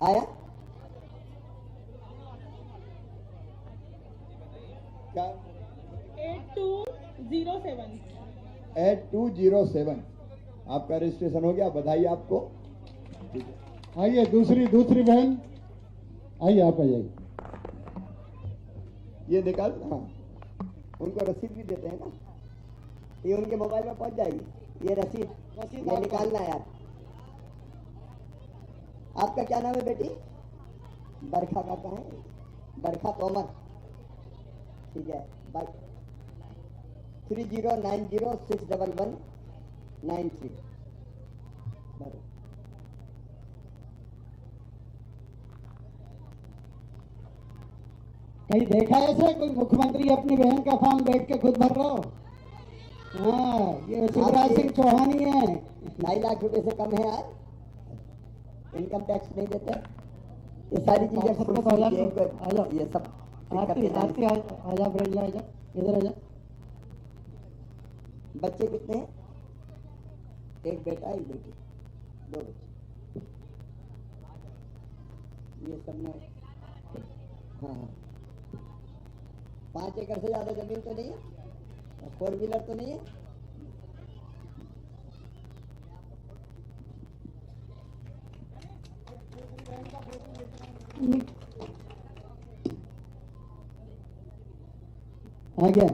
आया क्या? 8207 8207 आपका रजिस्ट्रेशन हो गया, बधाई आपको। आइए दूसरी बहन, आइए आप आ जाइए। ये निकाल, हाँ उनको रसीद भी देते हैं ना, ये उनके मोबाइल में पहुंच जाएगी ये रसीद ये निकालना है यार। आपका क्या नाम है बेटी? बरखा का है, बरखा तोमर, ठीक है। 3090611193 कहीं देखा है ऐसा कोई मुख्यमंत्री अपनी बहन का फॉर्म बैठ के खुद भर रहा हो? हाँ, ये शिवराज सिंह चौहान ही है। 2.5 लाख रुपए से कम है यार, इनकम टैक्स नहीं देते। ये सारी चीजें ये सब आजा ब्रजला, आजा इधर आजा। बच्चे कितने हैं? एक बेटा एक बेटी, 2 बच्चे। ये सब में हाँ 5 एकड़ से ज्यादा जमीन तो नहीं है, 4 व्हीलर तो नहीं है। आ गया।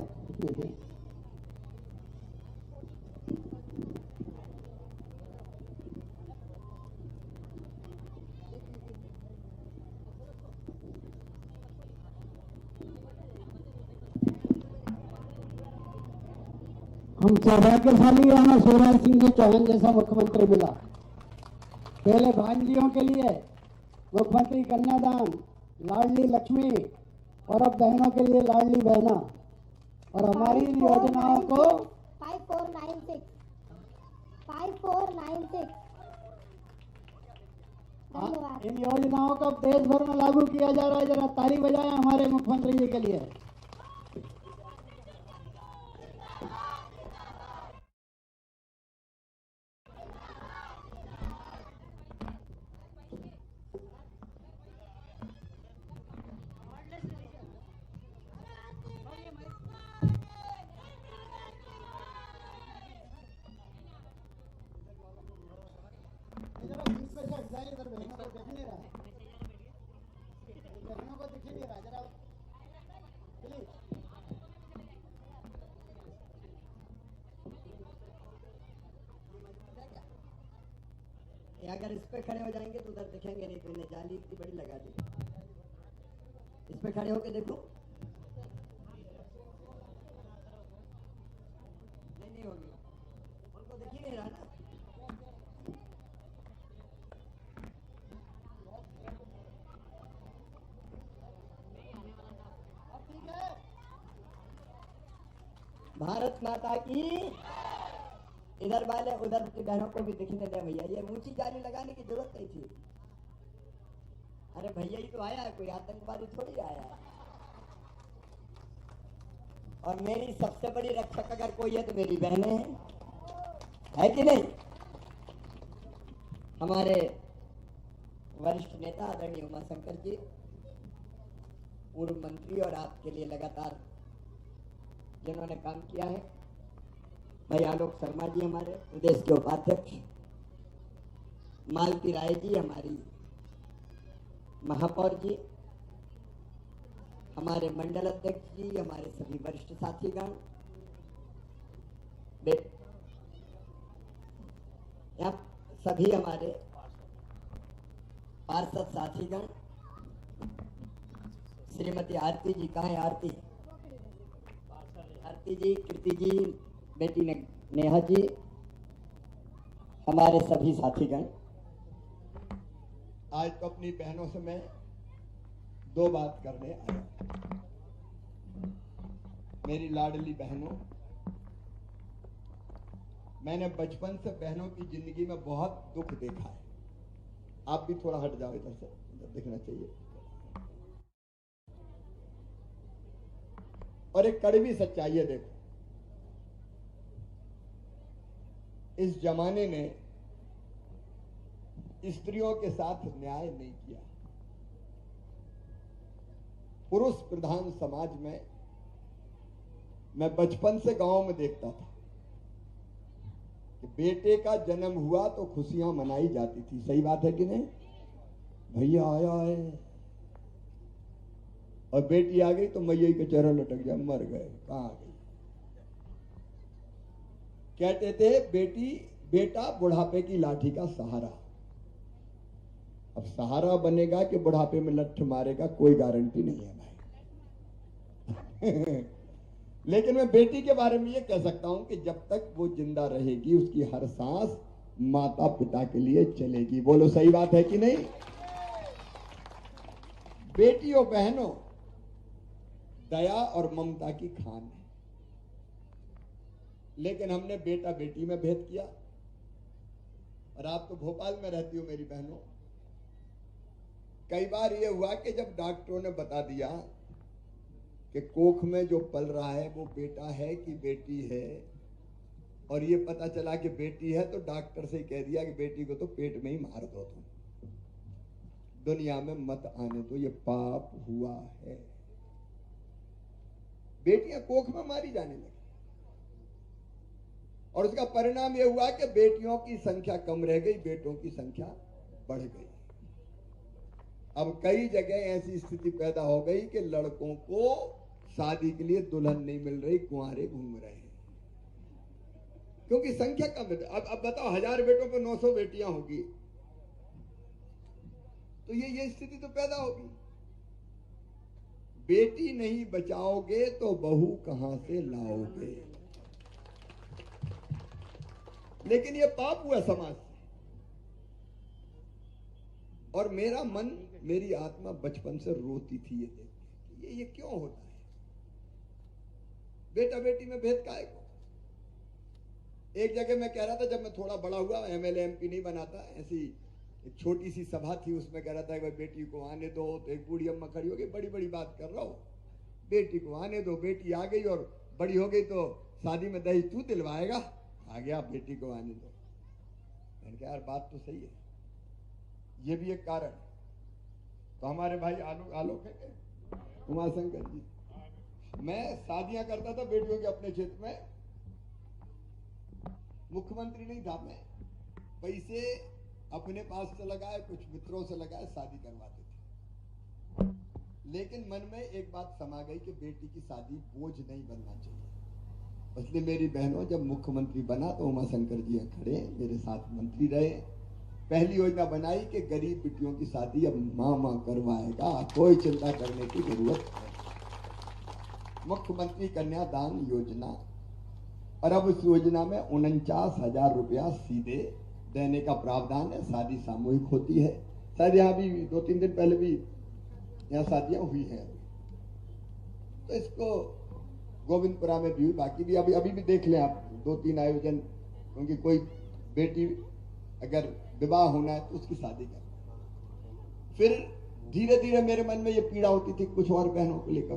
हम सौभाग्यशाली हैं, हमें शिवराज सिंह चौहान जैसा मुख्यमंत्री मिला। पहले भांजियों के लिए मुख्यमंत्री कन्यादान, लाडली लक्ष्मी, और अब बहनों के लिए लाडली बहना। और हमारी इन योजनाओं को 5496 5496 धन्यवाद। इन योजनाओं को देश भर में लागू किया जा रहा है। जरा ताली बजाएं हमारे मुख्यमंत्री जी के लिए। अगर इस पे खड़े हो जाएंगे तो उधर दिखेंगे नहीं, तो इन्हें जाली इतनी बड़ी लगा दी। इस पे खड़े होके देखो, नहीं होगी, उनको दिख ही नहीं रहा ना। भारत माता की। इधर वाले उधर की बहनों को भी दिखने दे भैया, ये ऊंची जाली लगाने की जरूरत नहीं थी। अरे भैया ही तो आया है, कोई आतंकवादी थोड़ी आया है। और मेरी सबसे बड़ी रक्षक अगर कोई है तो मेरी बहनें हैं, है कि नहीं? हमारे वरिष्ठ नेता आदरणीय उमाशंकर जी, पूर्व मंत्री, और आपके लिए लगातार जिन्होंने काम किया है, भाई आलोक शर्मा जी हमारे प्रदेश के उपाध्यक्ष, मालती राय जी हमारी महापौर जी, हमारे मंडल अध्यक्ष जी, हमारे सभी वरिष्ठ साथीगण, यहाँ सभी हमारे पार्षद साथीगण, श्रीमती आरती जी, कहाँ है आरती? आरती जी, कीर्ति जी, बेटी नेहा जी, हमारे सभी साथीगण। आज तो अपनी बहनों से मैं 2 बात करने आया। मेरी लाडली बहनों, मैंने बचपन से बहनों की जिंदगी में बहुत दुख देखा है। आप भी थोड़ा हट जाओ इधर से, इधर देखना चाहिए। और एक कड़वी सच्चाई है, देखो इस जमाने में स्त्रियों के साथ न्याय नहीं किया। पुरुष प्रधान समाज में मैं बचपन से गांव में देखता था कि बेटे का जन्म हुआ तो खुशियां मनाई जाती थी। सही बात है कि नहीं? भैया आया है, और बेटी आ गई तो मैया के चेहरा लटक गया, मर गए, कहां गई। कहते थे बेटा बुढ़ापे की लाठी का सहारा। अब सहारा बनेगा कि बुढ़ापे में लठ मारेगा, कोई गारंटी नहीं है भाई। लेकिन मैं बेटी के बारे में ये कह सकता हूं कि जब तक वो जिंदा रहेगी उसकी हर सांस माता पिता के लिए चलेगी। बोलो सही बात है कि नहीं? बेटियों बहनों, दया और ममता की खान है, लेकिन हमने बेटा बेटी में भेद किया। और आप तो भोपाल में रहती हो मेरी बहनों, कई बार यह हुआ कि जब डॉक्टरों ने बता दिया कि कोख में जो पल रहा है वो बेटा है कि बेटी है, और ये पता चला कि बेटी है, तो डॉक्टर से कह दिया कि बेटी को तो पेट में ही मार दो, तुम दुनिया में मत आने दो, ये पाप हुआ है। बेटियां कोख में मारी जाने लगी, और उसका परिणाम यह हुआ कि बेटियों की संख्या कम रह गई, बेटों की संख्या बढ़ गई। अब कई जगह ऐसी स्थिति पैदा हो गई कि लड़कों को शादी के लिए दुल्हन नहीं मिल रही, कुंवारे घूम रहे हैं, क्योंकि संख्या कम है। अब बताओ, 1000 बेटों पे 900 बेटियां होगी, तो ये स्थिति तो पैदा होगी। बेटी नहीं बचाओगे तो बहू कहां से लाओगे? लेकिन ये पाप हुआ समाज से। और मेरा मन, मेरी आत्मा बचपन से रोती थी ये देख के, ये क्यों होता है? बेटा बेटी में भेद काहे को? एक जगह मैं कह रहा था, जब मैं थोड़ा बड़ा हुआ, एमएलए एमपी नहीं बनाता, ऐसी एक छोटी सी सभा थी, उसमें कह रहा था कि बेटी को आने दो, तो एक बूढ़ी अम्मा खड़ी हो गई, बड़ी बड़ी बात कर रहा हो, बेटी को आने दो। बेटी आ गई और बड़ी हो गई तो शादी में दहेज तू दिलवाएगा? आ गया, बेटी को आने दो। मैंने कहा यार बात तो सही है, ये भी एक कारण है। तो हमारे भाई आलोक है क्या, उमाशंकर जी, मैं शादियां करता था बेटियों के अपने क्षेत्र में, मुख्यमंत्री नहीं था मैं, पैसे अपने पास से लगाए, कुछ मित्रों से लगाए, शादी करवाते थे। लेकिन मन में एक बात समा गई कि बेटी की शादी बोझ नहीं बनना चाहिए। इसलिए मेरी बहनों, जब मुख्यमंत्री बना तो उमाशंकर जी खड़े मेरे साथ मंत्री रहे। पहली योजना बनाई कि गरीब बेटियों की शादी अब मामा करवाएगा, कोई चिंता करने की जरूरत नहीं। मुख्यमंत्री कन्यादान योजना, और अब उस योजना में 49,000 रुपया सीधे देने का प्रावधान है। शादी सामूहिक होती है, शायद यहाँ भी 2-3 दिन पहले भी यहाँ शादियां हुई हैं, तो इसको गोविंदपुरा में भी हुई, बाकी भी अभी भी देख लें आप 2-3 आयोजन, क्योंकि कोई बेटी अगर विवाह होना है तो उसकी शादी कर। फिर धीरे धीरे मेरे मन में ये पीड़ा होती थी कुछ और बहनों को लेकर,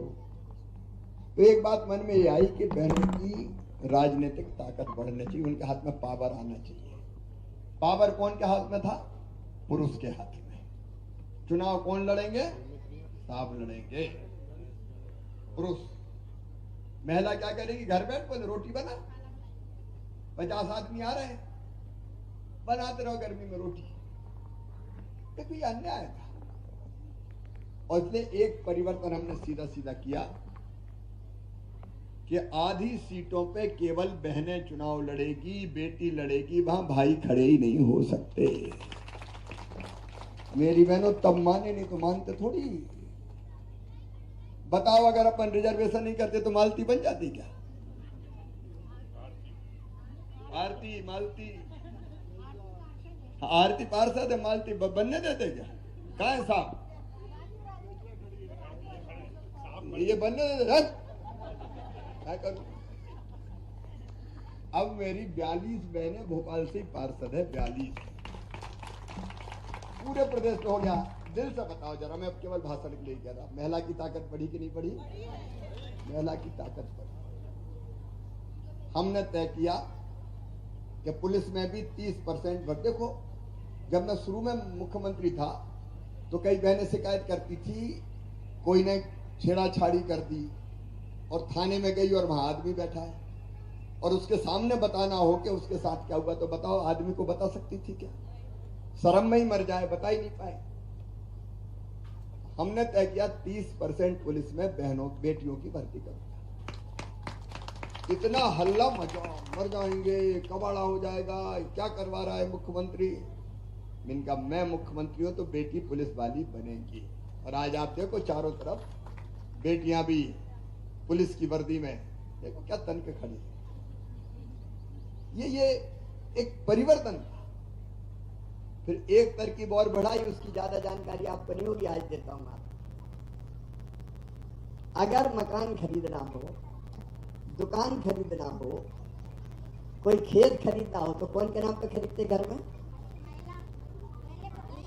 तो एक बात मन में ये आई कि बहनों की राजनीतिक ताकत बढ़नी चाहिए, उनके हाथ में पावर आना चाहिए। पावर कौन के हाथ में था? पुरुष के हाथ में। चुनाव कौन लड़ेंगे? साहब लड़ेंगे, पुरुष। महिला क्या करेगी? घर बैठ पर रोटी बना, 50 आदमी आ रहे हैं, बनाते रहो गर्मी में रोटी। ये कोई अन्याय था। और इसलिए एक परिवर्तन हमने सीधा सीधा किया कि आधी सीटों पे केवल बहनें चुनाव लड़ेगी, बेटी लड़ेगी, वहां भाई खड़े ही नहीं हो सकते। मेरी बहनों, तब माने, नहीं तो मानते थोड़ी। बताओ, अगर अपन रिजर्वेशन नहीं करते तो मालती बन जाती क्या? आरती मालती, आरती पार्षद है, मालती बनने देते क्या? कहाँ है साहब? ये बनने देते, क्या करूं? अब मेरी 42 बहनें भोपाल से पार्षद है, 42 पूरे प्रदेश में हो गया। दिल से बताओ जरा, मैं अब केवल भाषण के लिए कह रहा, महिला की ताकत बढ़ी कि नहीं बढ़ी? महिला की ताकत बढ़ी। हमने तय किया कि पुलिस में भी 30% देखो, जब मैं शुरू में मुख्यमंत्री था तो कई बहनें शिकायत करती थी, कोई ने छेड़ाछाड़ी कर दी और थाने में गई और वहां आदमी बैठा है और उसके सामने बताना हो कि उसके साथ क्या हुआ, तो बताओ आदमी को बता सकती थी क्या? शर्म में ही मर जाए, बता ही नहीं पाए। हमने तय किया 30% पुलिस में बहनों बेटियों की भर्ती करूंगा। इतना हल्ला मचा, मर जाएंगे, कबाड़ा हो जाएगा, क्या करवा रहा है मुख्यमंत्री। मैंने कहा मैं मुख्यमंत्री हूं तो बेटी पुलिस वाली बनेगी। और आज आप देखो चारों तरफ बेटियां भी पुलिस की वर्दी में, देखो क्या तन के खड़ी है। ये एक परिवर्तन था। फिर एक तरकीब और बढ़ाई, उसकी ज्यादा जानकारी आपको नहीं होगी, आज देता हूं आपको। अगर मकान खरीदना हो, दुकान खरीदना हो, कोई खेत खरीदना हो तो कौन के नाम पे खरीदते घर में?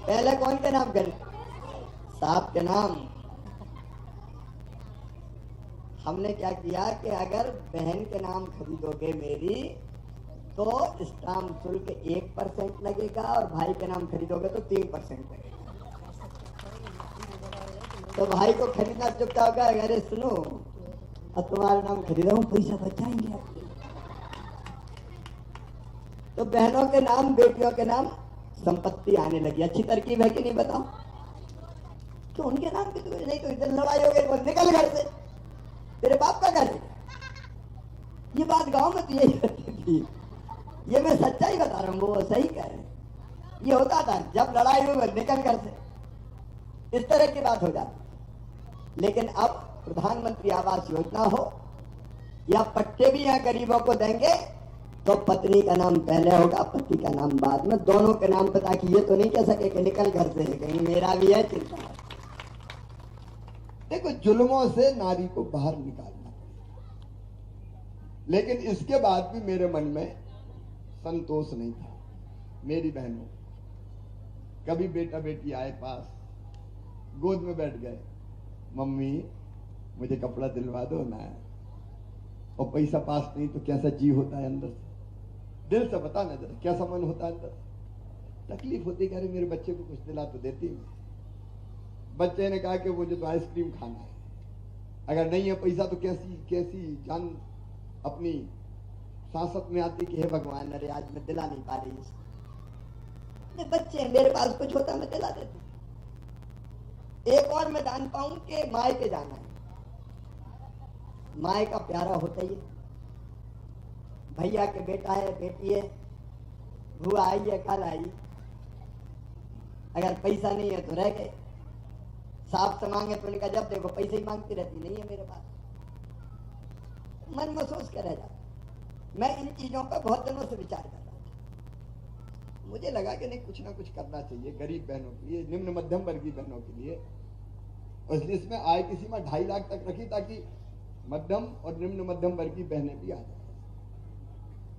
पहले कौन के नाम खरीदते? साहब के नाम। हमने क्या किया कि अगर बहन के नाम खरीदोगे मेरी तो स्टाम्प शुल्क 1% लगेगा और भाई के नाम खरीदोगे तो 3% लगेगा। तो भाई को खरीदना चुपता होगा, अरे सुनो अब तुम्हारा नाम खरीदा हूं, पैसा बचाएंगे आप। तो बहनों के नाम, बेटियों के नाम संपत्ति आने लगी। अच्छी तरकीब है कि नहीं बताओ? तो उनके नाम की तो नहीं तो इधर लड़ाई हो गई, बोल निकल घर से, तेरे बाप का घर है। ये बात गांव में तो यही करती थी। ये मैं सच्चाई बता रहा हूँ, वो सही कह रहे हैं। ये होता था जब लड़ाई हुई निकल घर से, इस तरह की बात हो जाती। लेकिन अब प्रधानमंत्री आवास योजना हो या पट्टे भी यहाँ गरीबों को देंगे तो पत्नी का नाम पहले होगा, पति का नाम बाद में, दोनों के नाम पे, ताकि ये तो नहीं कह सके कि निकल घर से, कहीं मेरा भी है चिंता। देखो जुल्मों से नारी को बाहर निकालना पड़ेगा, लेकिन इसके बाद भी मेरे मन में संतोष नहीं था। मेरी बहनों, कभी बेटा बेटी आए पास, गोद में बैठ गए, मम्मी मुझे कपड़ा दिलवा दो ना, और पैसा पास नहीं तो कैसा जी होता है अंदर से, दिल से बता ना जरा कैसा मन होता है अंदर से। तकलीफ होती है, अरे मेरे बच्चे को कुछ दिला तो देती हूँ। बच्चे ने कहा कि मुझे तो आइसक्रीम खाना है, अगर नहीं है पैसा तो कैसी कैसी जान अपनी सांसत में आती कि हे भगवान, अरे आज मैं दिला नहीं पा रही इसको। बच्चे मेरे पास कुछ होता मैं दिला देती। एक और मैं जान पाऊं कि माए के जाना है, माए का प्यारा होता ही है। भैया के बेटा है, बेटी है, बुआ आई है, कल आई, अगर पैसा नहीं है तो रह गए। साफ से मांगे तो उनका जब देखो पैसे ही मांगती रहती, नहीं है मेरे पास, मन में सोच कर रह जाता। मैं इन चीजों पर बहुत दिनों से विचार कर रहा था। मुझे लगा कि नहीं कुछ ना कुछ करना चाहिए गरीब बहनों के लिए, निम्न मध्यम वर्गीय बहनों के लिए। और इसलिए इसमें आय की सीमा 2.5 लाख तक रखी ताकि मध्यम और निम्न मध्यम वर्गीय बहनें भी आ जाए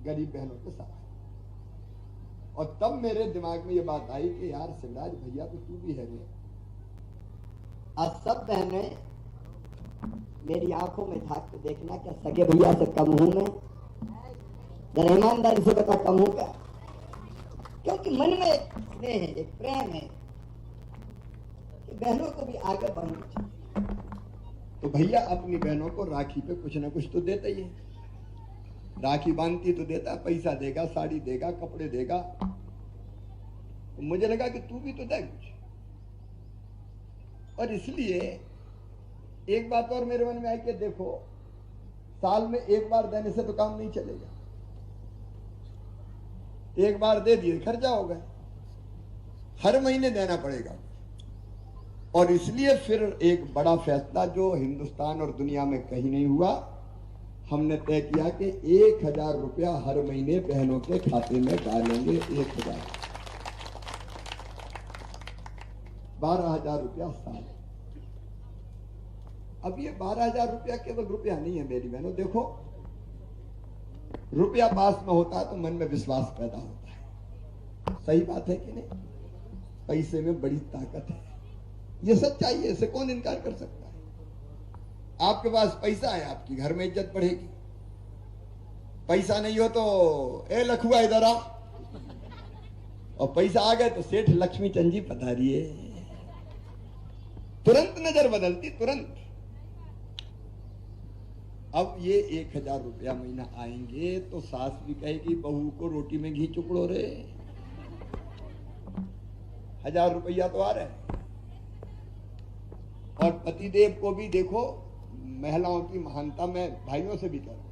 गरीब बहनों के साथ। और तब मेरे दिमाग में ये बात आई कि यार शिवराज भैया तो तू भी है रे। आज सब बहनें मेरी आंखों में झांक के देखना, क्या सगे भैया से कम हूं मैं? जरा ईमानदारी से बता, कम हूं क्या? क्योंकि मन में एक स्नेह है, एक प्रेम है कि बहनों को भी आगे बढ़ना चाहिए। तो भैया अपनी बहनों को राखी पे कुछ ना कुछ तो देता ही है। राखी बांधती तो देता, पैसा देगा, साड़ी देगा, कपड़े देगा। तो मुझे लगा कि तू भी तो दे कुछ। और इसलिए एक बात और मेरे मन में आई कि देखो, साल में एक बार देने से तो काम नहीं चलेगा। एक बार दे दिए खर्चा हो गया, हर महीने देना पड़ेगा। और इसलिए फिर एक बड़ा फैसला जो हिंदुस्तान और दुनिया में कहीं नहीं हुआ, हमने तय किया कि 1000 रुपया हर महीने बहनों के खाते में डालेंगे। 1000, 12,000 रुपया साल। अब ये 12,000 रुपया केवल रुपया नहीं है मेरी बहनों। देखो, रुपया पास में होता है तो मन में विश्वास पैदा होता है। सही बात है कि नहीं? पैसे में बड़ी ताकत है, ये सच्चाई है, इसे कौन इनकार कर सकता है? आपके पास पैसा है, आपकी घर में इज्जत बढ़ेगी। पैसा नहीं हो तो ए लखुआ इधर आ, और पैसा आ गए तो सेठ लक्ष्मी चंद जी पधारी है, तुरंत नजर बदलती, तुरंत। अब ये 1000 रुपया महीना आएंगे तो सास भी कहेगी बहू को रोटी में घी चुकड़ो रे, 1000 रुपया तो आ रहा है। और पतिदेव को भी देखो, महिलाओं की महानता में भाइयों से भी कह रहा हूं,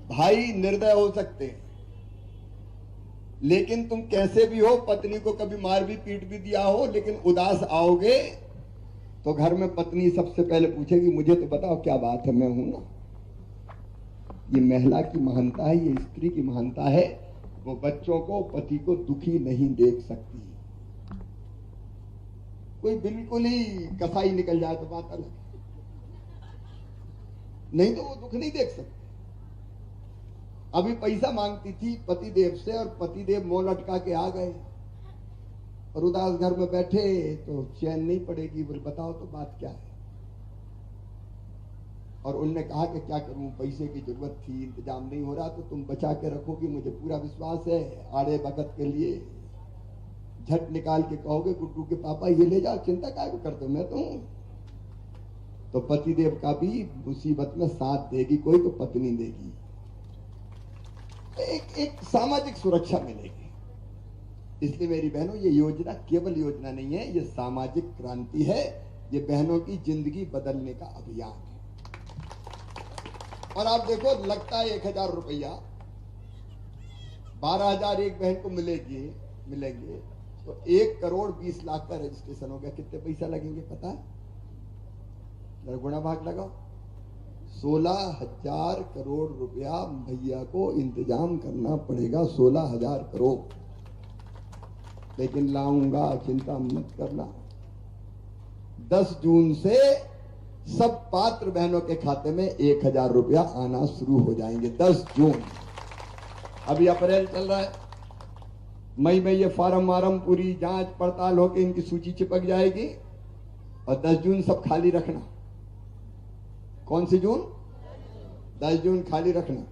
भाई निर्दय हो सकते हैं, लेकिन तुम कैसे भी हो, पत्नी को कभी मार भी पीट भी दिया हो, लेकिन उदास आओगे तो घर में पत्नी सबसे पहले पूछेगी मुझे तो बताओ क्या बात है, मैं हूं ना। ये महिला की महानता है, ये स्त्री की महानता है। वो बच्चों को, पति को दुखी नहीं देख सकती। कोई बिल्कुल ही कसाई निकल जाए तो बात अलग, नहीं तो वो दुख नहीं देख सकती। अभी पैसा मांगती थी पतिदेव से और पतिदेव मुंह लटका के आ गए और उदास घर में बैठे तो चैन नहीं पड़ेगी, बोले बताओ तो बात क्या है। और उनने कहा कि क्या करूं, पैसे की जरूरत थी, इंतजाम नहीं हो रहा, तो तुम बचा के रखोगी, मुझे पूरा विश्वास है। आड़े वक्त के लिए झट निकाल के कहोगे गुड्डू के पापा ये ले जाओ, चिंता काय को करते हो, मैं तो हूं। तो पतिदेव का भी मुसीबत में साथ देगी कोई तो पत्नी देगी, एक सामाजिक सुरक्षा मिलेगी। इसलिए मेरी बहनों, ये योजना केवल योजना नहीं है, ये सामाजिक क्रांति है, ये बहनों की जिंदगी बदलने का अभियान है। और आप देखो, लगता है 1000 रुपया, 12,000 एक बहन को मिलेंगे तो 1 करोड़ 20 लाख का रजिस्ट्रेशन हो गया। कितने पैसा लगेंगे पता है? गुणा भाग लगाओ, 16,000 करोड़ रुपया भैया को इंतजाम करना पड़ेगा, 16,000 करोड़। लेकिन लाऊंगा, चिंता मत करना। 10 जून से सब पात्र बहनों के खाते में 1000 रुपया आना शुरू हो जाएंगे। 10 जून, अभी अप्रैल चल रहा है, मई में ये फार्म वारम पूरी जांच पड़ताल होकर इनकी सूची चिपक जाएगी और 10 जून सब खाली रखना। कौन सी जून? 10 जून खाली रखना।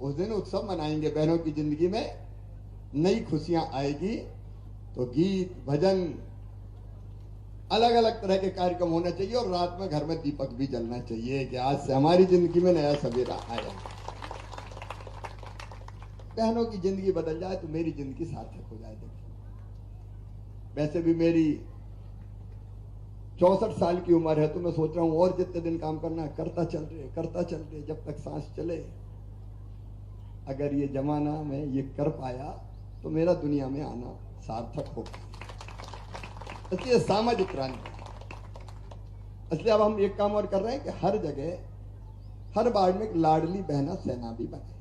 उस दिन उत्सव मनाएंगे, बहनों की जिंदगी में नई खुशियां आएगी। तो गीत, भजन, अलग अलग तरह के कार्यक्रम होना चाहिए और रात में घर में दीपक भी जलना चाहिए कि आज से हमारी जिंदगी में नया सवेरा आया। बहनों की जिंदगी बदल जाए तो मेरी जिंदगी सार्थक हो जाएगी। वैसे भी मेरी 64 साल की उम्र है, तो मैं सोच रहा हूं और जितने दिन काम करना है करता चल रहे जब तक सांस चले। अगर ये जमाना में ये कर पाया तो मेरा दुनिया में आना सार्थक होगा। इसलिए सामाजिक क्रांति, इसलिए अब हम एक काम और कर रहे हैं कि हर जगह, हर वार्ड में एक लाडली बहना सेना भी बनाएंगे,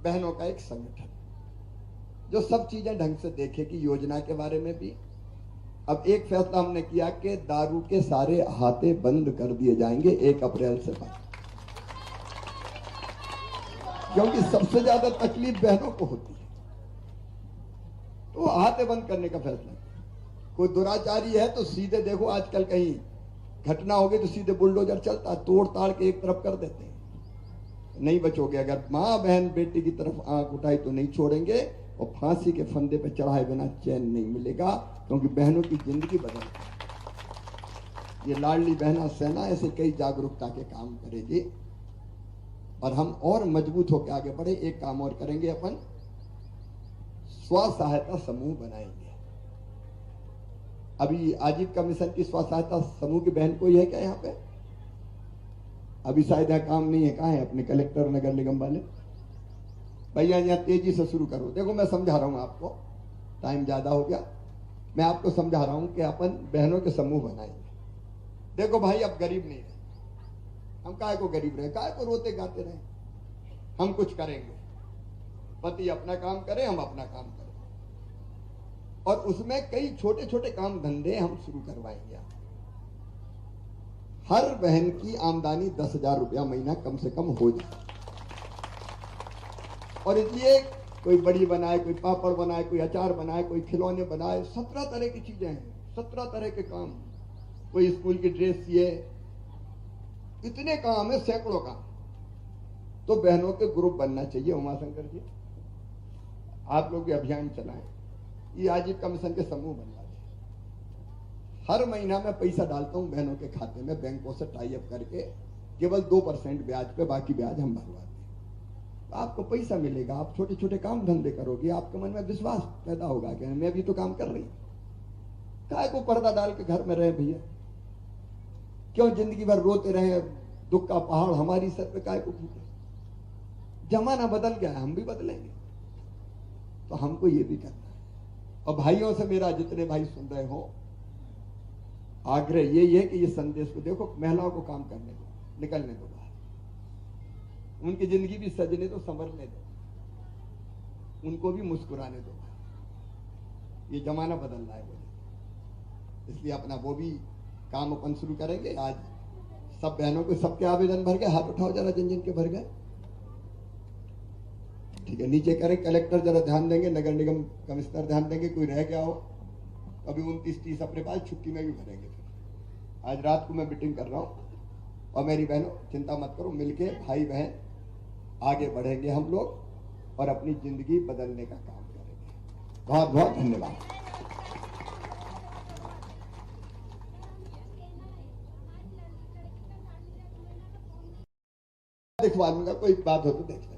बहनों का एक संगठन जो सब चीजें ढंग से देखेगी। योजना के बारे में भी अब एक फैसला हमने किया कि दारू के सारे अहाते बंद कर दिए जाएंगे 1 अप्रैल से बाद, क्योंकि सबसे ज्यादा तकलीफ बहनों को होती है। तो अहाते बंद करने का फैसला। कोई दुराचारी है तो सीधे देखो, आजकल कहीं घटना होगी तो सीधे बुलडोजर चलता, तोड़ ताड़ के एक तरफ कर देते हैं। नहीं बचोगे। अगर माँ बहन बेटी की तरफ आंख उठाई तो नहीं छोड़ेंगे और फांसी के फंदे पे चढ़ाए बिना चैन नहीं मिलेगा, क्योंकि बहनों की जिंदगी बदल। ये लाडली बहना सेना ऐसे कई जागरूकता के काम करेगी और हम और मजबूत होकर आगे बढ़े। एक काम और करेंगे, अपन स्व सहायता समूह बनाएंगे। अभी आजीविका मिशन की स्व सहायता समूह की बहन कोई है क्या यहाँ पे? अभी शायद यहाँ काम नहीं है। कहाँ है अपने कलेक्टर, नगर निगम वाले? भैया यहाँ तेजी से शुरू करो। देखो मैं समझा रहा हूँ आपको, टाइम ज्यादा हो गया, मैं आपको समझा रहा हूँ कि अपन बहनों के समूह बनाएंगे। देखो भाई, अब गरीब नहीं रहे हम, काहे को गरीब रहे, काहे को रोते गाते रहे। हम कुछ करेंगे, पति अपना काम करे, हम अपना काम करें, और उसमें कई छोटे छोटे काम धंधे हम शुरू करवाएंगे। हर बहन की आमदनी 10,000 रुपया महीना कम से कम हो जाए। और इसलिए कोई बड़ी बनाए, कोई पापड़ बनाए, कोई अचार बनाए, कोई खिलौने बनाए, 17 तरह की चीजें हैं, 17 तरह के काम। कोई स्कूल की ड्रेस सिए, इतने काम है, सैकड़ों काम। तो बहनों के ग्रुप बनना चाहिए। उमाशंकर जी, आप लोग भी अभियान चलाएं, ये आजीविका मिशन के समूह बनवा दें। हर महीना मैं पैसा डालता हूं बहनों के खाते में, बैंकों से टाई अप करके, केवल 2% ब्याज पे, बाकी ब्याज हम भरवा दें। आपको पैसा मिलेगा, आप छोटे छोटे काम धंधे करोगे, आपके मन में विश्वास पैदा होगा कि मैं भी तो काम कर रही। काय को पर्दा डाल के घर में रहे भैया? क्यों जिंदगी भर रोते रहे, दुख का पहाड़ हमारी सर पे काय को फूटे? जमाना बदल गया है, हम भी बदलेंगे, तो हमको ये भी करना है। और भाइयों से मेरा, जितने भाई सुन रहे हो, आग्रह यही है कि ये संदेश को देखो, महिलाओं को काम करने दो, निकलने दो बाहर, उनकी जिंदगी भी सजने दो, संवरने दो, उनको भी मुस्कुराने दो। ये जमाना बदल रहा है बोले, इसलिए अपना वो भी काम अपन शुरू करेंगे। आज सब बहनों को, सबके आवेदन भर गए? हाथ उठाओ जरा, जिन जिन के भर गए। ठीक है, नीचे करें। कलेक्टर जरा ध्यान देंगे, नगर निगम कमिश्नर ध्यान देंगे, कोई रह गया हो अभी 29-30 अपने पास, छुट्टी में भी भरेंगे। फिर आज रात को मैं मीटिंग कर रहा हूं, और मेरी बहनों चिंता मत करो, मिलके भाई बहन आगे बढ़ेंगे हम लोग, और अपनी जिंदगी बदलने का काम करेंगे। बहुत बहुत धन्यवाद। दिखवा दूंगा, कोई बात हो तो देख लें।